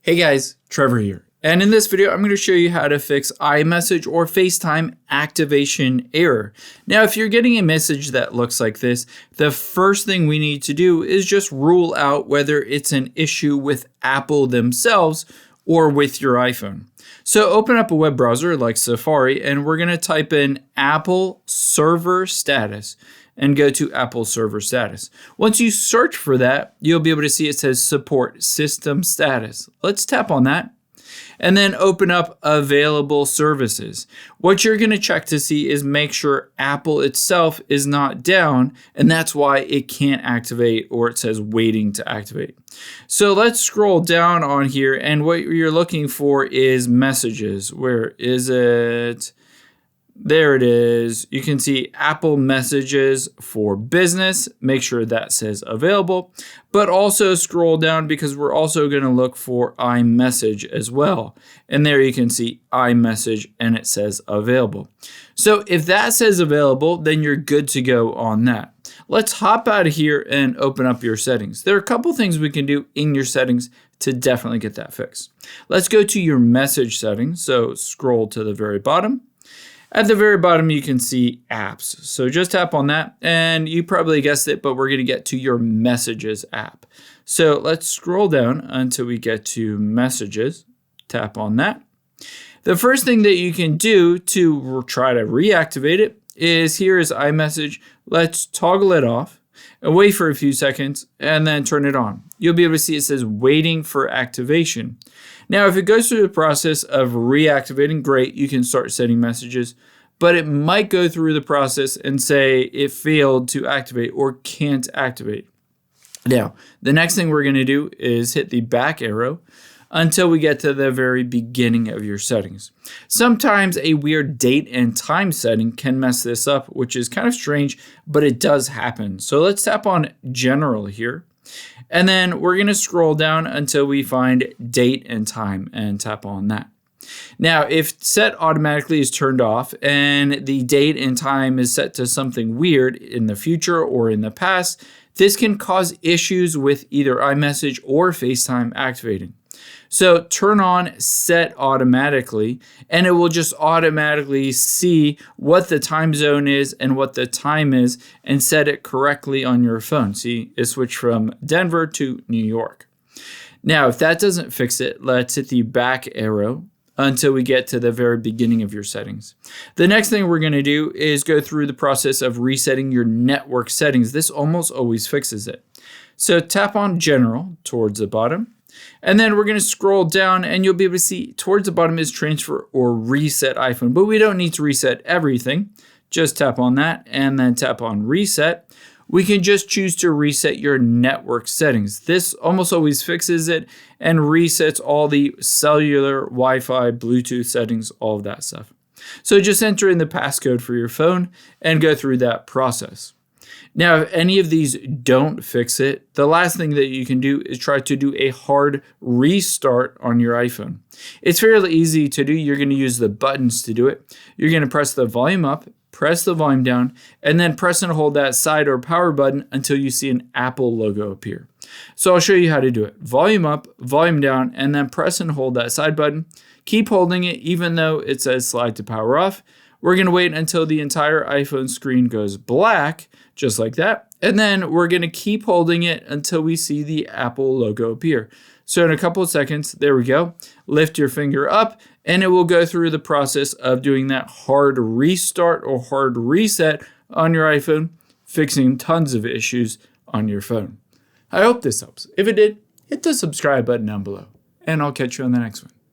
Hey guys, Trevor here. And in this video, I'm going to show you how to fix iMessage or FaceTime activation error. Now, if you're getting a message that looks like this, the first thing we need to do is just rule out whether it's an issue with Apple themselves or with your iPhone. So open up a web browser like Safari, and we're going to type in Apple Server Status and go to Apple Server Status. Once you search for that, you'll be able to see it says Support System Status. Let's tap on that and then open up Available Services. What you're going to check to see is make sure Apple itself is not down, and that's why it can't activate, or it says waiting to activate. So let's scroll down on here, and what you're looking for is messages. Where is it? There it is. You can see Apple Messages for Business. Make sure that says available, but also scroll down because we're also going to look for iMessage as well. And there you can see iMessage and it says available. So if that says available, then you're good to go on that. Let's hop out of here and open up your settings. There are a couple things we can do in your settings to definitely get that fixed. Let's go to your message settings. So scroll to the very bottom. At the very bottom, you can see apps. So just tap on that, and you probably guessed it, but we're going to get to your Messages app. So let's scroll down until we get to Messages. Tap on that. The first thing that you can do to try to reactivate it is here is iMessage. Let's toggle it off and wait for a few seconds and then turn it on. You'll be able to see it says waiting for activation. Now, if it goes through the process of reactivating, great, you can start sending messages, but it might go through the process and say it failed to activate or can't activate. Now, the next thing we're going to do is hit the back arrow until we get to the very beginning of your settings. Sometimes a weird date and time setting can mess this up, which is kind of strange, but it does happen. So let's tap on General here. And then we're going to scroll down until we find date and time and tap on that. Now, if set automatically is turned off and the date and time is set to something weird in the future or in the past, this can cause issues with either iMessage or FaceTime activating. So turn on set automatically, and it will just automatically see what the time zone is and what the time is and set it correctly on your phone. See, it switched from Denver to New York. Now, if that doesn't fix it, let's hit the back arrow until we get to the very beginning of your settings. The next thing we're going to do is go through the process of resetting your network settings. This almost always fixes it. So tap on General towards the bottom. And then we're going to scroll down and you'll be able to see towards the bottom is transfer or reset iPhone, but we don't need to reset everything. Just tap on that and then tap on reset. We can just choose to reset your network settings. This almost always fixes it and resets all the cellular, Wi-Fi, Bluetooth settings, all of that stuff. So just enter in the passcode for your phone and go through that process. Now, if any of these don't fix it, the last thing that you can do is try to do a hard restart on your iPhone. It's fairly easy to do. You're going to use the buttons to do it. You're going to press the volume up, press the volume down, and then press and hold that side or power button until you see an Apple logo appear. So I'll show you how to do it. Volume up, volume down, and then press and hold that side button. Keep holding it even though it says slide to power off. We're going to wait until the entire iPhone screen goes black, just like that. And then we're going to keep holding it until we see the Apple logo appear. So in a couple of seconds, there we go. Lift your finger up and it will go through the process of doing that hard restart or hard reset on your iPhone, fixing tons of issues on your phone. I hope this helps. If it did, hit the subscribe button down below, and I'll catch you on the next one.